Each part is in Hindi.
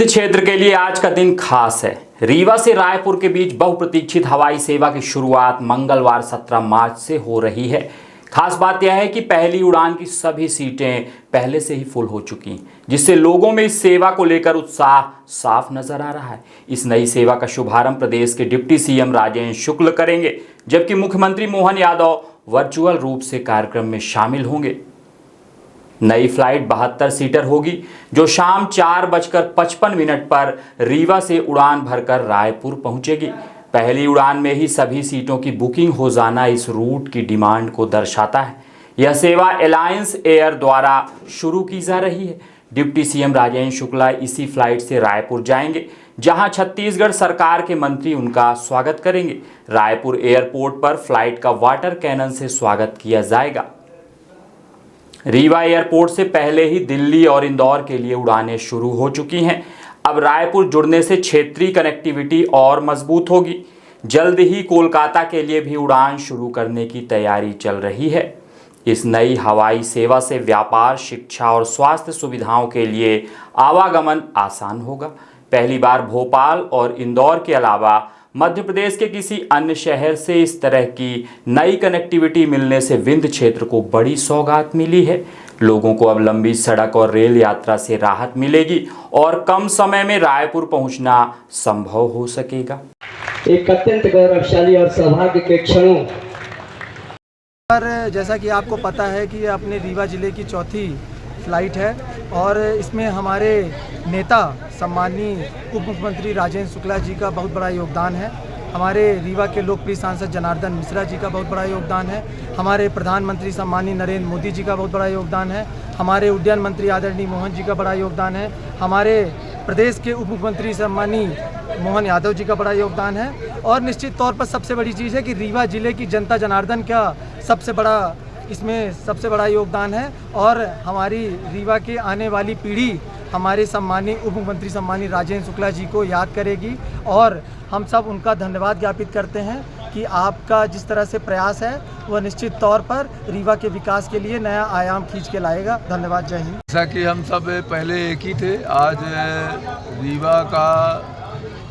विंध्य क्षेत्र के लिए आज का दिन खास है। रीवा से रायपुर के बीच बहुप्रतीक्षित हवाई सेवा की शुरुआत मंगलवार 17 मार्च से हो रही है। खास बात यह है कि पहली उड़ान की सभी सीटें पहले से ही फुल हो चुकी, जिससे लोगों में इस सेवा को लेकर उत्साह साफ नजर आ रहा है। इस नई सेवा का शुभारंभ प्रदेश के डिप्टी सीएम राजेंद्र शुक्ल करेंगे, जबकि मुख्यमंत्री मोहन यादव वर्चुअल रूप से कार्यक्रम में शामिल होंगे। नई फ्लाइट 72 सीटर होगी, जो शाम 4:55 पर रीवा से उड़ान भरकर रायपुर पहुंचेगी। पहली उड़ान में ही सभी सीटों की बुकिंग हो जाना इस रूट की डिमांड को दर्शाता है। यह सेवा अलायंस एयर द्वारा शुरू की जा रही है। डिप्टी सीएम राजेंद्र शुक्ला इसी फ्लाइट से रायपुर जाएंगे, जहां छत्तीसगढ़ सरकार के मंत्री उनका स्वागत करेंगे। रायपुर एयरपोर्ट पर फ्लाइट का वाटर कैनन से स्वागत किया जाएगा। रीवा एयरपोर्ट से पहले ही दिल्ली और इंदौर के लिए उड़ानें शुरू हो चुकी हैं। अब रायपुर जुड़ने से क्षेत्रीय कनेक्टिविटी और मजबूत होगी। जल्द ही कोलकाता के लिए भी उड़ान शुरू करने की तैयारी चल रही है। इस नई हवाई सेवा से व्यापार, शिक्षा और स्वास्थ्य सुविधाओं के लिए आवागमन आसान होगा। पहली बार भोपाल और इंदौर के अलावा मध्य प्रदेश के किसी अन्य शहर से इस तरह की नई कनेक्टिविटी मिलने से विंध्य क्षेत्र को बड़ी सौगात मिली है। लोगों को अब लंबी सड़क और रेल यात्रा से राहत मिलेगी और कम समय में रायपुर पहुंचना संभव हो सकेगा। एक अत्यंत गौरवशाली और सौभाग्य के क्षणों पर जैसा कि आपको पता है कि ये अपने रीवा जिले की चौथी फ्लाइट है और इसमें हमारे नेता सम्माननीय उप मुख्यमंत्री राजेंद्र शुक्ला जी का बहुत बड़ा योगदान है। हमारे रीवा के लोकप्रिय सांसद जनार्दन मिश्रा जी का बहुत बड़ा योगदान है। हमारे प्रधानमंत्री सम्माननीय नरेंद्र मोदी जी का बहुत बड़ा योगदान है। हमारे उड्डयन मंत्री आदरणीय मोहन जी का बड़ा योगदान है। हमारे प्रदेश के उप मुख्यमंत्री सम्माननीय मोहन यादव जी का बड़ा योगदान है। और निश्चित तौर पर सबसे बड़ी चीज़ है कि रीवा जिले की जनता जनार्दन का इसमें सबसे बड़ा योगदान है। और हमारी रीवा की आने वाली पीढ़ी हमारे सम्माननीय उप मुख्यमंत्री सम्माननीय राजेंद्र शुक्ला जी को याद करेगी और हम सब उनका धन्यवाद ज्ञापित करते हैं कि आपका जिस तरह से प्रयास है वह निश्चित तौर पर रीवा के विकास के लिए नया आयाम खींच के लाएगा। धन्यवाद। जय हिंद। जैसा कि हम सब पहले एक ही थे, आज रीवा का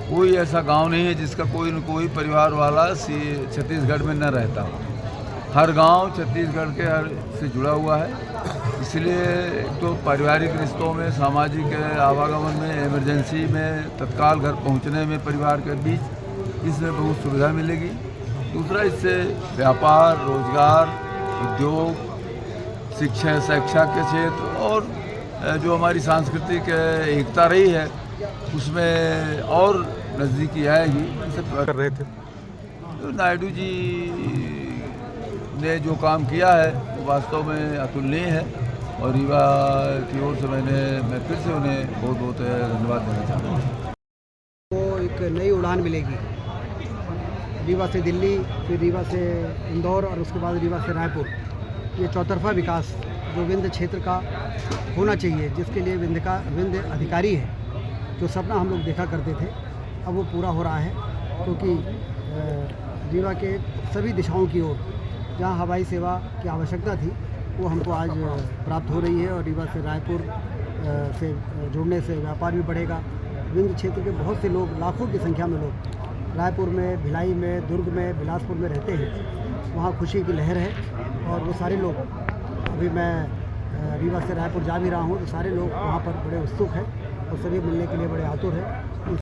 कोई ऐसा गांव नहीं है जिसका कोई न कोई परिवार वाला छत्तीसगढ़ में न रहता हो। हर गांव छत्तीसगढ़ के से जुड़ा हुआ है। इसलिए तो पारिवारिक रिश्तों में, सामाजिक आवागमन में, इमरजेंसी में, तत्काल घर पहुंचने में परिवार के बीच इससे बहुत सुविधा मिलेगी। दूसरा, इससे व्यापार, रोजगार, उद्योग, शिक्षा के क्षेत्र और जो हमारी सांस्कृतिक एकता रही है उसमें और नज़दीकी आएगी। कर रहे थे तो नायडू जी ने जो काम किया है वो वास्तव में अतुलनीय है और रीवा की ओर से मैं फिर से उन्हें बहुत बहुत धन्यवाद देना चाहता हूँ। तो एक नई उड़ान मिलेगी रीवा से दिल्ली, फिर रीवा से इंदौर और उसके बाद रीवा से रायपुर। ये चौतरफा विकास जो विंध्य क्षेत्र का होना चाहिए, जिसके लिए विंध्य अधिकारी है, जो सपना हम लोग देखा करते थे, अब वो पूरा हो रहा है। क्योंकि रीवा के सभी दिशाओं की ओर जहाँ हवाई सेवा की आवश्यकता थी वो हमको आज प्राप्त हो रही है और रीवा से रायपुर से जुड़ने से व्यापार भी बढ़ेगा। विंध्य क्षेत्र के बहुत से लोग, लाखों की संख्या में लोग रायपुर में, भिलाई में, दुर्ग में, बिलासपुर में रहते हैं। वहाँ खुशी की लहर है और वो सारे लोग, अभी मैं रीवा से रायपुर जा भी रहा हूँ, तो सारे लोग वहाँ पर बड़े उत्सुक हैं और सभी मिलने के लिए बड़े आतुर हैं।